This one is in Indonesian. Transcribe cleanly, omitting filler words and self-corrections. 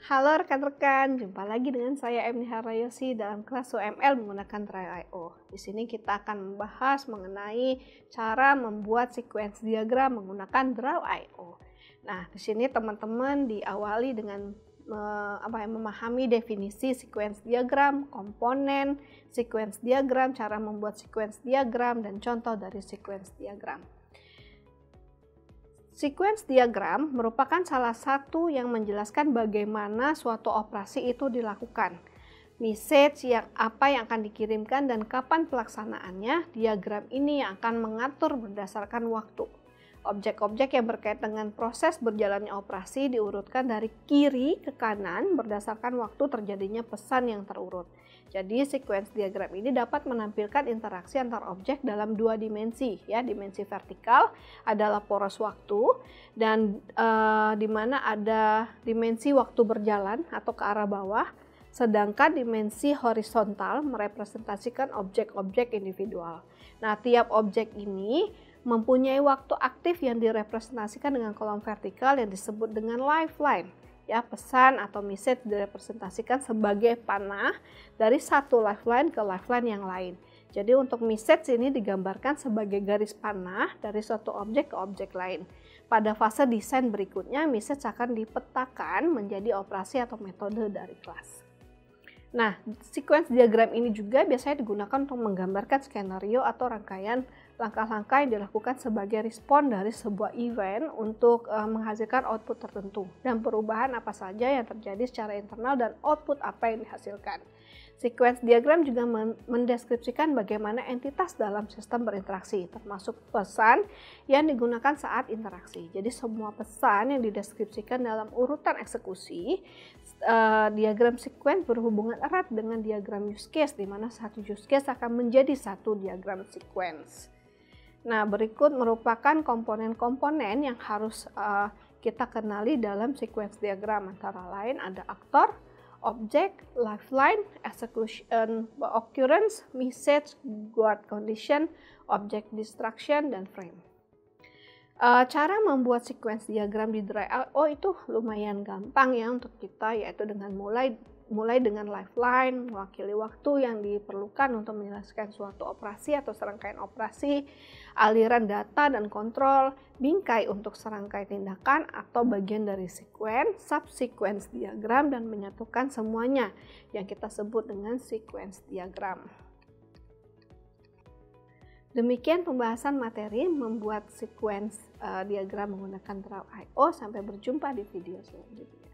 Halo rekan-rekan, jumpa lagi dengan saya Emni Harayosi dalam kelas UML menggunakan Draw.io. Di sini kita akan membahas mengenai cara membuat sequence diagram menggunakan Draw.io. Nah, di sini teman-teman diawali dengan memahami definisi sequence diagram, komponen sequence diagram, cara membuat sequence diagram, dan contoh dari sequence diagram. Sequence diagram merupakan salah satu yang menjelaskan bagaimana suatu operasi itu dilakukan. Message apa yang akan dikirimkan dan kapan pelaksanaannya, diagram ini yang akan mengatur berdasarkan waktu. Objek-objek yang berkaitan dengan proses berjalannya operasi diurutkan dari kiri ke kanan berdasarkan waktu terjadinya pesan yang terurut. Jadi sequence diagram ini dapat menampilkan interaksi antar objek dalam dua dimensi, ya. Dimensi vertikal adalah poros waktu dan di mana ada dimensi waktu berjalan atau ke arah bawah, sedangkan dimensi horizontal merepresentasikan objek-objek individual. Nah, tiap objek ini mempunyai waktu aktif yang direpresentasikan dengan kolom vertikal yang disebut dengan lifeline. Ya, pesan atau message direpresentasikan sebagai panah dari satu lifeline ke lifeline yang lain. Jadi untuk message ini digambarkan sebagai garis panah dari suatu objek ke objek lain. Pada fase desain berikutnya, message akan dipetakan menjadi operasi atau metode dari kelas. Nah, sequence diagram ini juga biasanya digunakan untuk menggambarkan skenario atau rangkaian langkah-langkah yang dilakukan sebagai respon dari sebuah event untuk menghasilkan output tertentu dan perubahan apa saja yang terjadi secara internal dan output apa yang dihasilkan. Sequence diagram juga mendeskripsikan bagaimana entitas dalam sistem berinteraksi, termasuk pesan yang digunakan saat interaksi. Jadi semua pesan yang dideskripsikan dalam urutan eksekusi, diagram sequence berhubungan erat dengan diagram use case, di mana satu use case akan menjadi satu diagram sequence. Nah, berikut merupakan komponen-komponen yang harus kita kenali dalam sequence diagram. Antara lain ada aktor, objek, lifeline, execution occurrence, message, guard condition, object distraction, dan frame. Cara membuat sequence diagram di Draw.io itu lumayan gampang ya untuk kita, yaitu dengan mulai dengan lifeline, mewakili waktu yang diperlukan untuk menjelaskan suatu operasi atau serangkaian operasi, aliran data dan kontrol, bingkai untuk serangkai tindakan atau bagian dari sequence, subsequence diagram, dan menyatukan semuanya yang kita sebut dengan sequence diagram. Demikian pembahasan materi membuat sequence diagram menggunakan Draw.io. Sampai berjumpa di video selanjutnya.